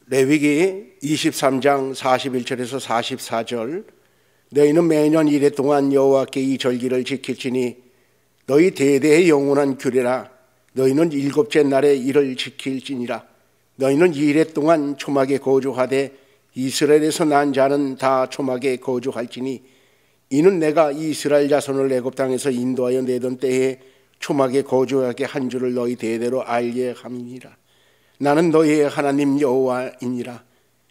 레위기 23장 41절에서 44절 너희는 매년 이래 동안 여호와께 이 절기를 지킬지니 너희 대대의 영원한 규례라. 너희는 일곱째 날에 이를 지킬지니라. 너희는 이래 동안 초막에 거주하되 이스라엘에서 난 자는 다 초막에 거주할지니 이는 내가 이스라엘 자손을 애굽 땅에서 인도하여 내던 때에 초막에 거주하게 한 줄을 너희 대대로 알게 함이니라. 나는 너희의 하나님 여호와이니라.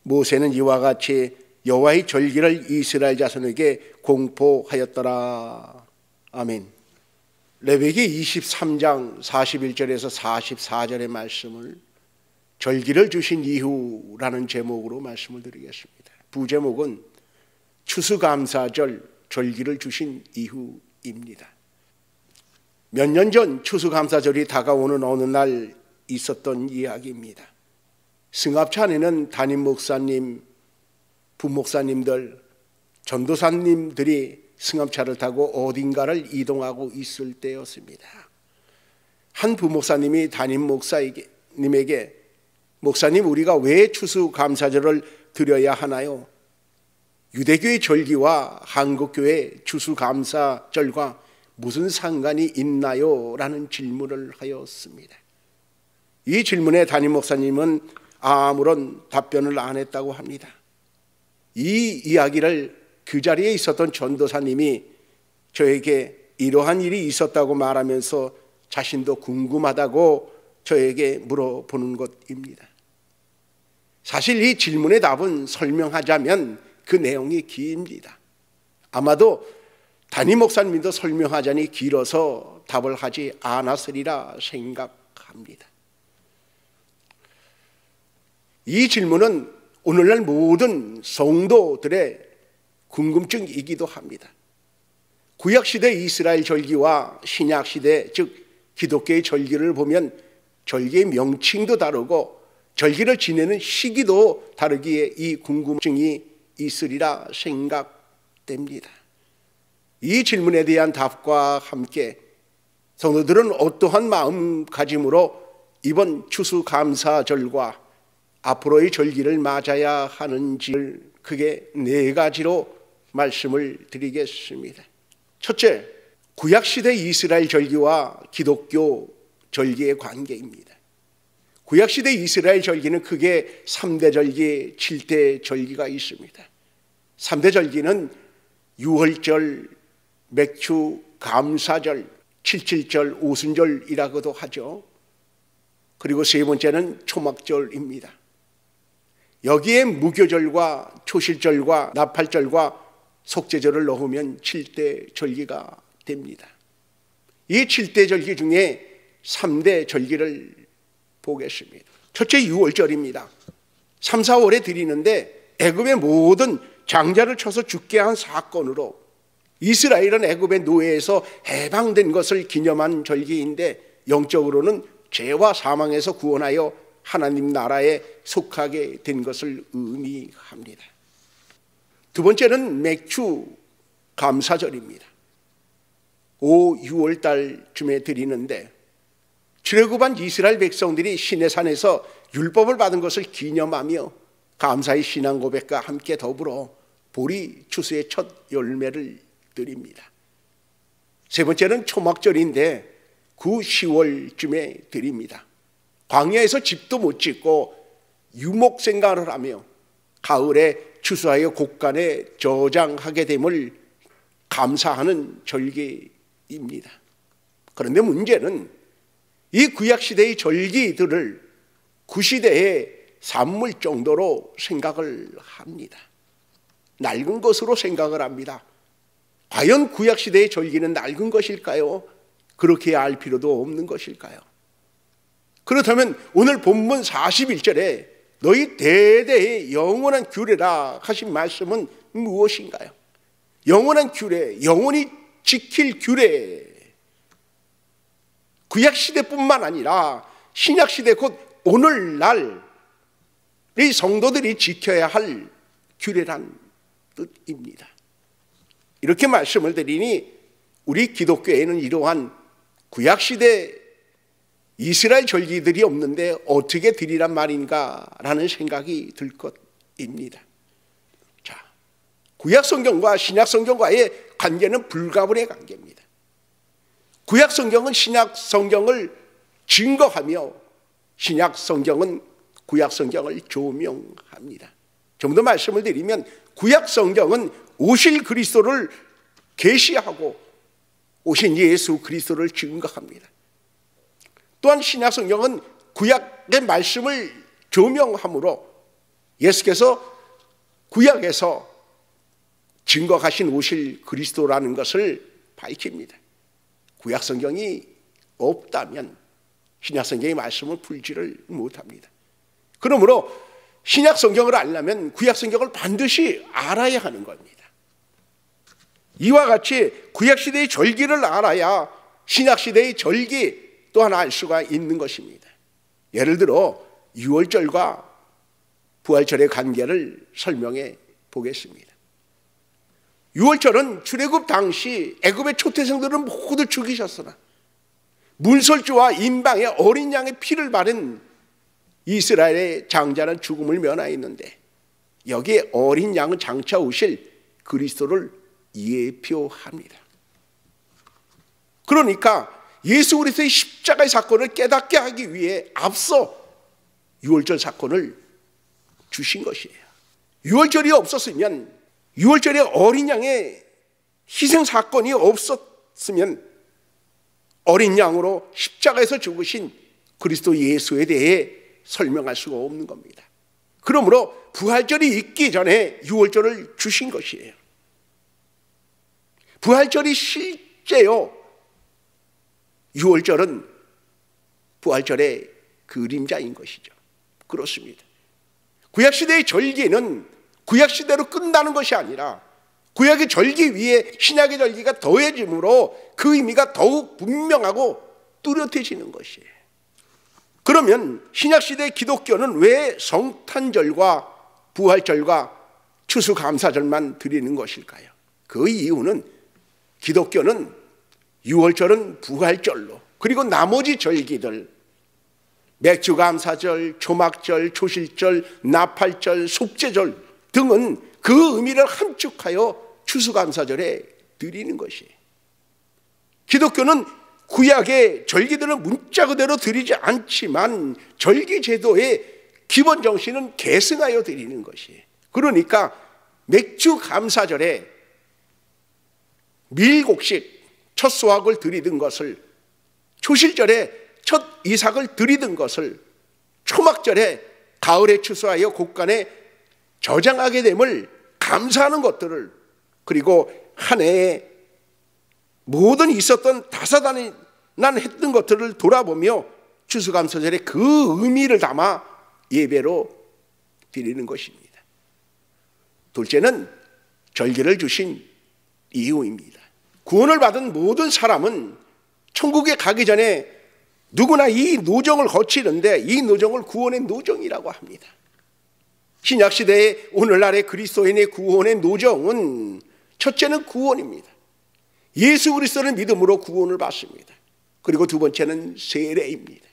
모세는 이와 같이 여호와의 절기를 이스라엘 자손에게 공포하였더라. 아멘. 레위기 23장 41절에서 44절의 말씀을 절기를 주신 이후라는 제목으로 말씀을 드리겠습니다. 부제목은 추수감사절 절기를 주신 이후입니다. 몇 년 전 추수감사절이 다가오는 어느 날 있었던 이야기입니다. 승합차 안에는 담임 목사님, 부목사님들, 전도사님들이 승합차를 타고 어딘가를 이동하고 있을 때였습니다. 한 부목사님이 담임 목사님에게 목사님, 우리가 왜 추수감사절을 드려야 하나요? 유대교의 절기와 한국교회 추수감사절과 무슨 상관이 있나요? 라는 질문을 하였습니다. 이 질문에 담임 목사님은 아무런 답변을 안 했다고 합니다. 이 이야기를 그 자리에 있었던 전도사님이 저에게 이러한 일이 있었다고 말하면서 자신도 궁금하다고 저에게 물어보는 것입니다. 사실 이 질문의 답은 설명하자면 그 내용이 깁니다. 아마도 담임 목사님도 설명하자니 길어서 답을 하지 않았으리라 생각합니다. 이 질문은 오늘날 모든 성도들의 궁금증이기도 합니다. 구약시대 이스라엘 절기와 신약시대 즉 기독교의 절기를 보면 절기의 명칭도 다르고 절기를 지내는 시기도 다르기에 이 궁금증이 있으리라 생각됩니다. 이 질문에 대한 답과 함께 성도들은 어떠한 마음가짐으로 이번 추수감사절과 앞으로의 절기를 맞아야 하는지를 크게 네 가지로 말씀을 드리겠습니다. 첫째, 구약시대 이스라엘 절기와 기독교 절기의 관계입니다. 구약시대 이스라엘 절기는 크게 3대 절기, 7대 절기가 있습니다. 3대 절기는 유월절, 맥추, 감사절, 칠칠절, 오순절이라고도 하죠. 그리고 세 번째는 초막절입니다. 여기에 무교절과 초실절과 나팔절과 속죄절을 넣으면 7대 절기가 됩니다. 이 7대 절기 중에 3대 절기를 보겠습니다. 첫째 유월절입니다. 3, 4월에 드리는데 애굽의 모든 장자를 쳐서 죽게 한 사건으로 이스라엘은 애굽의 노예에서 해방된 것을 기념한 절기인데 영적으로는 죄와 사망에서 구원하여 하나님 나라에 속하게 된 것을 의미합니다. 두 번째는 맥추 감사절입니다. 5, 6월 달쯤에 드리는데 출애굽한 이스라엘 백성들이 시내산에서 율법을 받은 것을 기념하며 감사의 신앙 고백과 함께 더불어 보리 추수의 첫 열매를 드립니다. 세 번째는 초막절인데 9, 10월쯤에 드립니다. 광야에서 집도 못 짓고 유목 생활을 하며 가을에 추수하여 곡간에 저장하게 됨을 감사하는 절기입니다. 그런데 문제는 이 구약시대의 절기들을 구시대의 산물 정도로 생각을 합니다. 낡은 것으로 생각을 합니다. 과연 구약시대의 절기는 낡은 것일까요? 그렇게 알 필요도 없는 것일까요? 그렇다면 오늘 본문 41절에 너희 대대의 영원한 규례라 하신 말씀은 무엇인가요? 영원한 규례, 영원히 지킬 규례. 구약시대뿐만 아니라 신약시대 곧 오늘날 이 성도들이 지켜야 할 규례란 뜻입니다. 이렇게 말씀을 드리니 우리 기독교에는 이러한 구약시대 이스라엘 절기들이 없는데 어떻게 드리란 말인가 라는 생각이 들 것입니다. 자, 구약성경과 신약성경과의 관계는 불가분의 관계입니다. 구약성경은 신약성경을 증거하며 신약성경은 구약성경을 조명합니다. 좀 더 말씀을 드리면 구약성경은 오실 그리스도를 계시하고 오신 예수 그리스도를 증거합니다. 또한 신약성경은 구약의 말씀을 조명하므로 예수께서 구약에서 증거하신 오실 그리스도라는 것을 밝힙니다. 구약성경이 없다면 신약성경의 말씀을 풀지를 못합니다. 그러므로 신약성경을 알려면 구약성경을 반드시 알아야 하는 겁니다. 이와 같이 구약시대의 절기를 알아야 신약시대의 절기 또한 알 수가 있는 것입니다. 예를 들어 유월절과 부활절의 관계를 설명해 보겠습니다. 유월절은 출애굽 당시 애굽의 초태생들은 모두 죽이셨으나 문설주와 임방의 어린 양의 피를 바른 이스라엘의 장자는 죽음을 면하였는데 여기에 어린 양은 장차 오실 그리스도를 예표합니다. 그러니까 예수 그리스도의 십자가의 사건을 깨닫게 하기 위해 앞서 유월절 사건을 주신 것이에요. 유월절이 없었으면, 유월절에 어린 양의 희생 사건이 없었으면 어린 양으로 십자가에서 죽으신 그리스도 예수에 대해 설명할 수가 없는 겁니다. 그러므로 부활절이 있기 전에 유월절을 주신 것이에요. 부활절이 실제요, 유월절은 부활절의 그림자인 것이죠. 그렇습니다. 구약시대의 절기는 구약시대로 끝나는 것이 아니라 구약의 절기 위에 신약의 절기가 더해짐으로 그 의미가 더욱 분명하고 뚜렷해지는 것이에요. 그러면 신약시대의 기독교는 왜 성탄절과 부활절과 추수감사절만 드리는 것일까요? 그 이유는 기독교는 유월절은 부활절로, 그리고 나머지 절기들 맥주감사절, 초막절, 초실절, 나팔절, 속죄절 등은 그 의미를 함축하여 추수감사절에 드리는 것이에요. 기독교는 구약의 절기들은 문자 그대로 드리지 않지만 절기 제도의 기본 정신은 계승하여 드리는 것이에요. 그러니까 맥주감사절에 밀곡식 첫 수확을 드리던 것을, 초실절에 첫 이삭을 드리던 것을, 초막절에 가을에 추수하여 곡간에 저장하게 됨을 감사하는 것들을, 그리고 한 해에 모든 있었던 다사다난했던 것들을 돌아보며 추수감사절에 그 의미를 담아 예배로 드리는 것입니다. 둘째는 절기를 주신 이유입니다. 구원을 받은 모든 사람은 천국에 가기 전에 누구나 이 노정을 거치는데 이 노정을 구원의 노정이라고 합니다. 신약시대의 오늘날의 그리스도인의 구원의 노정은 첫째는 구원입니다. 예수 그리스도를 믿음으로 구원을 받습니다. 그리고 두 번째는 세례입니다.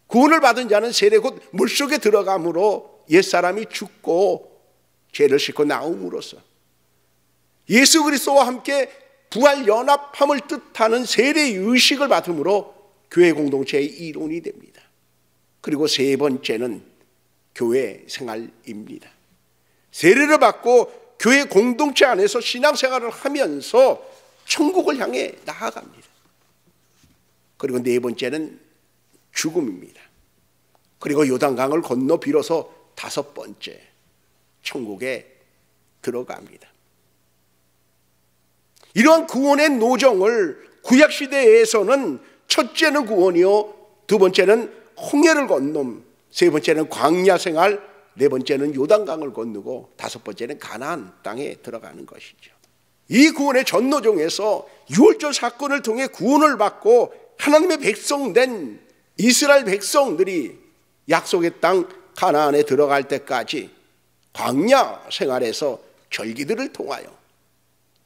구원을 받은 자는 세례 곧 물속에 들어감으로 옛사람이 죽고 죄를 씻고 나옴으로써 예수 그리스도와 함께 부활 연합함을 뜻하는 세례의 의식을 받음으로 교회 공동체의 일원이 됩니다. 그리고 세 번째는 교회 생활입니다. 세례를 받고 교회 공동체 안에서 신앙생활을 하면서 천국을 향해 나아갑니다. 그리고 네 번째는 죽음입니다. 그리고 요단강을 건너 비로소 다섯 번째 천국에 들어갑니다. 이러한 구원의 노정을 구약시대에서는 첫째는 구원이요, 두 번째는 홍해를 건놈, 세 번째는 광야 생활, 네 번째는 요단강을 건너고 다섯 번째는 가나안 땅에 들어가는 것이죠. 이 구원의 전노정에서 유월절 사건을 통해 구원을 받고 하나님의 백성된 이스라엘 백성들이 약속의 땅 가나안에 들어갈 때까지 광야 생활에서 절기들을 통하여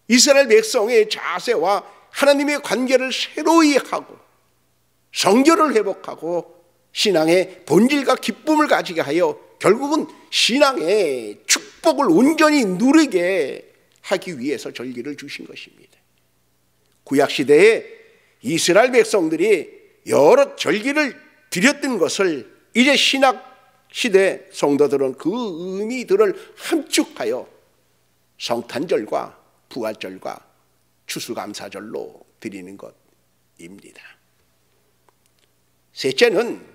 이스라엘 백성의 자세와 하나님의 관계를 새로이 하고 성결을 회복하고 신앙의 본질과 기쁨을 가지게 하여 결국은 신앙의 축복을 온전히 누리게 하기 위해서 절기를 주신 것입니다. 구약시대에 이스라엘 백성들이 여러 절기를 드렸던 것을 이제 신약시대 성도들은 그 의미들을 함축하여 성탄절과 부활절과 추수감사절로 드리는 것입니다. 셋째는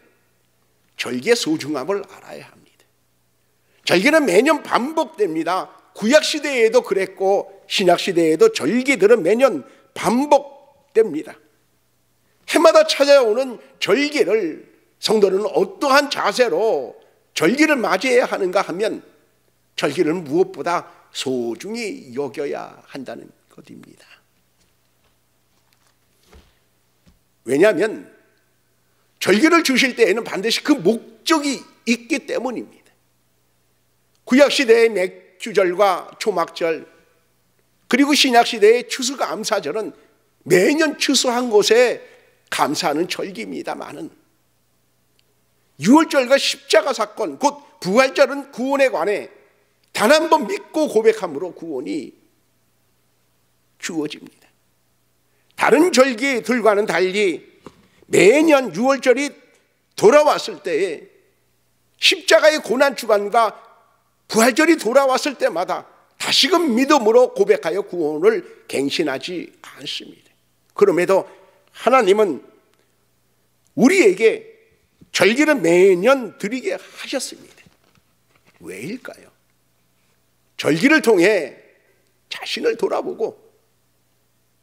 절기의 소중함을 알아야 합니다. 절기는 매년 반복됩니다. 구약시대에도 그랬고 신약시대에도 절기들은 매년 반복됩니다. 해마다 찾아오는 절기를 성도는 어떠한 자세로 절기를 맞이해야 하는가 하면 절기를 무엇보다 소중히 여겨야 한다는 것입니다. 왜냐하면 절기를 주실 때에는 반드시 그 목적이 있기 때문입니다. 구약시대의 맥주절과 초막절 그리고 신약시대의 추수감사절은 매년 추수한 곳에 감사하는 절기입니다마는 유월절과 십자가 사건 곧 부활절은 구원에 관해 단 한 번 믿고 고백함으로 구원이 주어집니다. 다른 절기들과는 달리 매년 유월절이 돌아왔을 때에 십자가의 고난주간과 부활절이 돌아왔을 때마다 다시금 믿음으로 고백하여 구원을 갱신하지 않습니다. 그럼에도 하나님은 우리에게 절기를 매년 드리게 하셨습니다. 왜일까요? 절기를 통해 자신을 돌아보고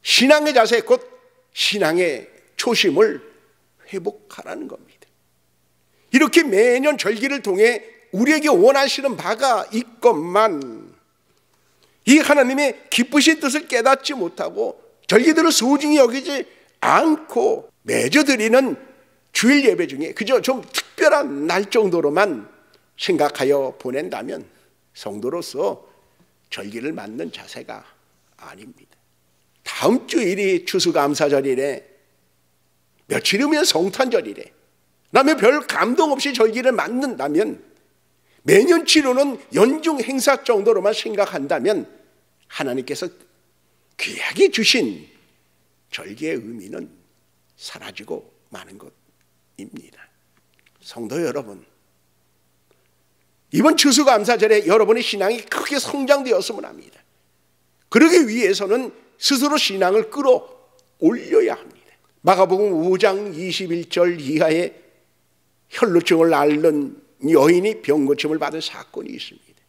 신앙의 자세 곧 신앙의 초심을 회복하라는 겁니다. 이렇게 매년 절기를 통해 우리에게 원하시는 바가 있건만 이 하나님의 기쁘신 뜻을 깨닫지 못하고 절기들을 소중히 여기지 않고 매주 드리는 주일 예배 중에 그저 좀 특별한 날 정도로만 생각하여 보낸다면 성도로서 절기를 맞는 자세가 아닙니다. 다음 주일이 추수감사절이래, 며칠 후면 성탄절이래 라며 별 감동 없이 절기를 맞는다면, 매년 치르는 연중 행사 정도로만 생각한다면 하나님께서 귀하게 주신 절기의 의미는 사라지고 마는 것입니다. 성도 여러분, 이번 추수감사절에 여러분의 신앙이 크게 성장되었으면 합니다. 그러기 위해서는 스스로 신앙을 끌어올려야 합니다. 마가복음 5장 21절 이하에 혈루증을 앓는 여인이 병고침을 받은 사건이 있습니다.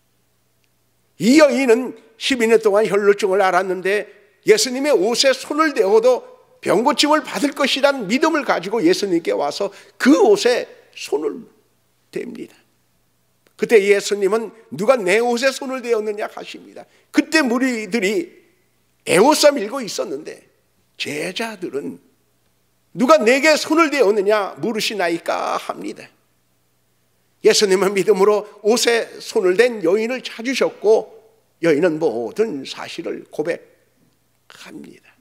이 여인은 12년 동안 혈루증을 앓았는데 예수님의 옷에 손을 대어도 병고침을 받을 것이란 믿음을 가지고 예수님께 와서 그 옷에 손을 댑니다. 그때 예수님은 누가 내 옷에 손을 대었느냐 하십니다. 그때 무리들이 애워싸 밀고 있었는데 제자들은 누가 내게 손을 대었느냐 물으시나이까 합니다. 예수님은 믿음으로 옷에 손을 댄 여인을 찾으셨고 여인은 모든 사실을 고백합니다.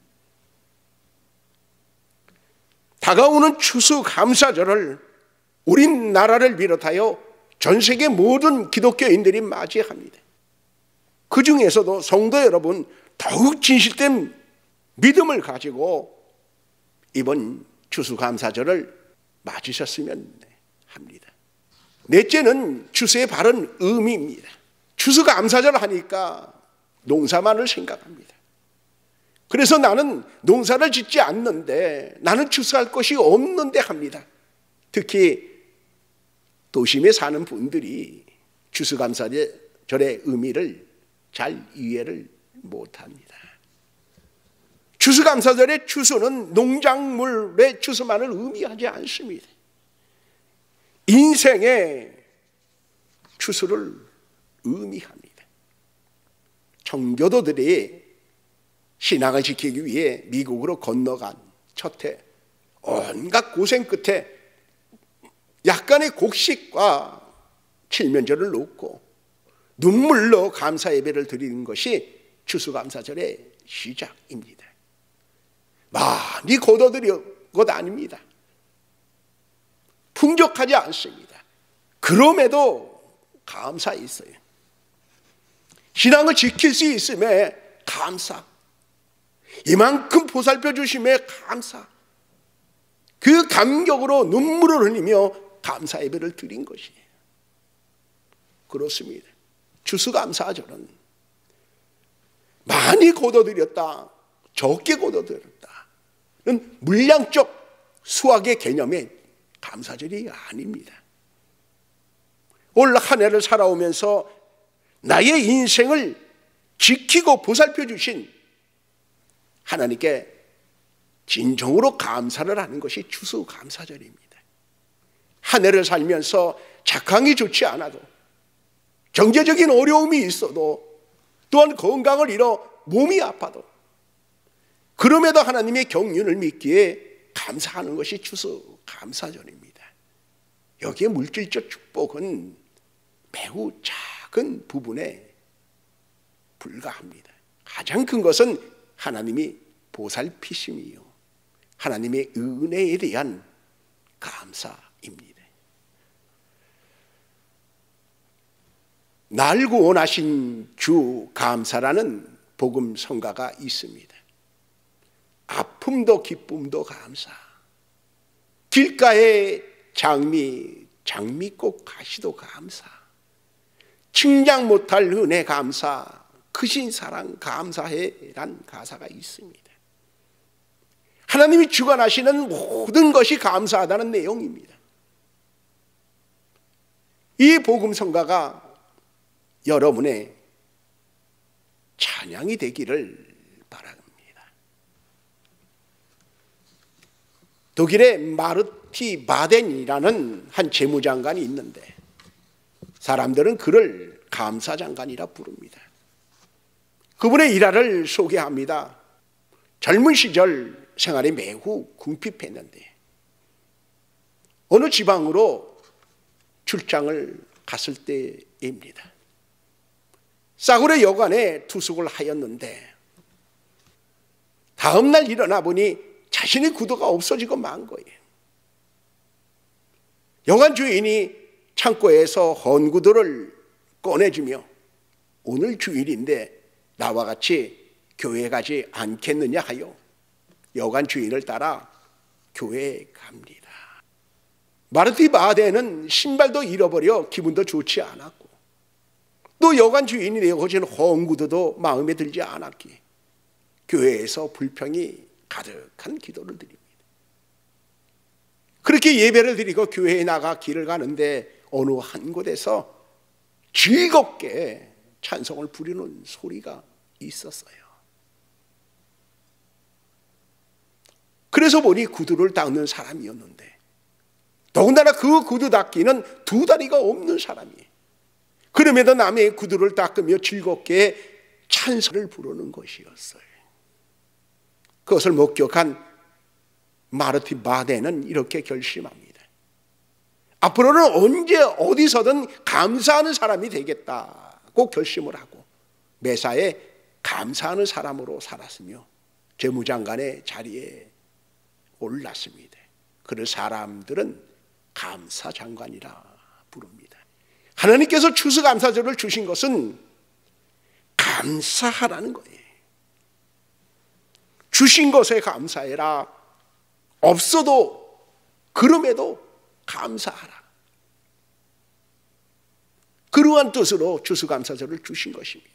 다가오는 추수감사절을 우리나라를 비롯하여 전 세계 모든 기독교인들이 맞이합니다. 그 중에서도 성도 여러분, 더욱 진실된 믿음을 가지고 이번 추수감사절을 맞으셨으면 합니다. 넷째는 추수의 바른 의미입니다. 추수감사절 하니까 농사만을 생각합니다. 그래서 나는 농사를 짓지 않는데, 나는 추수할 것이 없는데 합니다. 특히 도심에 사는 분들이 추수감사절의 의미를 잘 이해를 못합니다. 추수감사절의 추수는 농작물의 추수만을 의미하지 않습니다. 인생의 추수를 의미합니다. 청교도들이 신앙을 지키기 위해 미국으로 건너간 첫해 온갖 고생 끝에 약간의 곡식과 칠면조를 놓고 눈물로 감사 예배를 드리는 것이 추수감사절의 시작입니다. 많이 거둬들인 것 아닙니다. 풍족하지 않습니다. 그럼에도 감사 있어요. 신앙을 지킬 수 있음에 감사, 이만큼 보살펴 주심에 감사, 그 감격으로 눈물을 흘리며 감사 예배를 드린 것이에요. 그렇습니다. 추수감사절은 많이 거둬들였다, 적게 거둬들였다는 물량적 수학의 개념의 감사절이 아닙니다. 올 한 해를 살아오면서 나의 인생을 지키고 보살펴 주신 하나님께 진정으로 감사를 하는 것이 추수감사절입니다. 한 해를 살면서 작황이 좋지 않아도, 경제적인 어려움이 있어도, 또한 건강을 잃어 몸이 아파도, 그럼에도 하나님의 경륜을 믿기에 감사하는 것이 추수감사절입니다. 여기에 물질적 축복은 매우 작은 부분에 불과합니다. 가장 큰 것은 하나님이 보살피심이요, 하나님의 은혜에 대한 감사입니다. 날 구원하신 주 감사라는 복음 성가가 있습니다. 아픔도 기쁨도 감사, 길가에 장미꽃 가시도 감사, 측량 못할 은혜 감사, 크신 사랑 감사해란 가사가 있습니다. 하나님이 주관하시는 모든 것이 감사하다는 내용입니다. 이 복음 성가가 여러분의 찬양이 되기를 바랍니다. 독일의 마르티 바덴이라는 한 재무장관이 있는데 사람들은 그를 감사장관이라 부릅니다. 그분의 일화를 소개합니다. 젊은 시절 생활이 매우 궁핍했는데 어느 지방으로 출장을 갔을 때입니다. 싸구려 여관에 투숙을 하였는데 다음날 일어나 보니 자신의 구두가 없어지고 만 거예요. 여관 주인이 창고에서 헌 구두를 꺼내주며 오늘 주일인데 나와 같이 교회에 가지 않겠느냐 하여 여관 주인을 따라 교회에 갑니다. 마르티 바데는 신발도 잃어버려 기분도 좋지 않았고 또 여관 주인이 내어진 헌 구두도 마음에 들지 않았기에 교회에서 불평이 가득한 기도를 드립니다. 그렇게 예배를 드리고 교회에 나가 길을 가는데 어느 한 곳에서 즐겁게 찬송을 부르는 소리가 있었어요. 그래서 보니 구두를 닦는 사람이었는데 더군다나 그 구두 닦기는 두 다리가 없는 사람이에요. 그럼에도 남의 구두를 닦으며 즐겁게 찬송을 부르는 것이었어요. 그것을 목격한 마르티 바데는 이렇게 결심합니다. 앞으로는 언제 어디서든 감사하는 사람이 되겠다고 결심을 하고 매사에 감사하는 사람으로 살았으며 재무장관의 자리에 올랐습니다. 그를 사람들은 감사장관이라 부릅니다. 하나님께서 추수감사절을 주신 것은 감사하라는 거예요. 주신 것에 감사해라. 없어도 그럼에도 감사하라. 그러한 뜻으로 추수감사절을 주신 것입니다.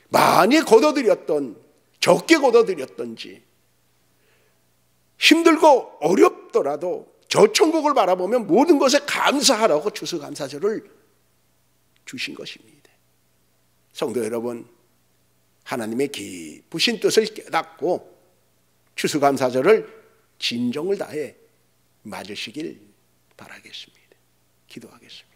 많이 거둬들였던 적게 거둬들였던지 힘들고 어렵더라도 저 천국을 바라보면 모든 것에 감사하라고 추수감사절을 주신 것입니다. 성도 여러분, 하나님의 깊으신 뜻을 깨닫고 추수감사절을 진정을 다해 맞으시길 바라겠습니다. 기도하겠습니다.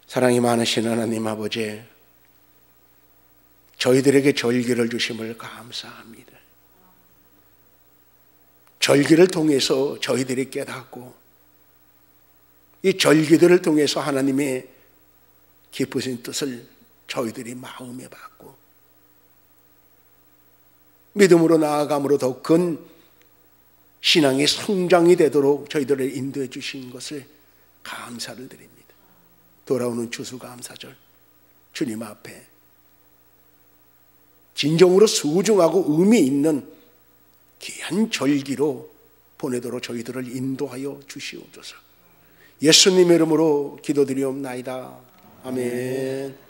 사랑이 많으신 하나님 아버지, 저희들에게 절기를 주심을 감사합니다. 절기를 통해서 저희들이 깨닫고 이 절기들을 통해서 하나님의 깊으신 뜻을 저희들이 마음에 받고 믿음으로 나아감으로 더 큰 신앙의 성장이 되도록 저희들을 인도해 주신 것을 감사를 드립니다. 돌아오는 추수감사절 주님 앞에 진정으로 소중하고 의미 있는 귀한 절기로 보내도록 저희들을 인도하여 주시옵소서. 예수님의 이름으로 기도드리옵나이다. 아멘.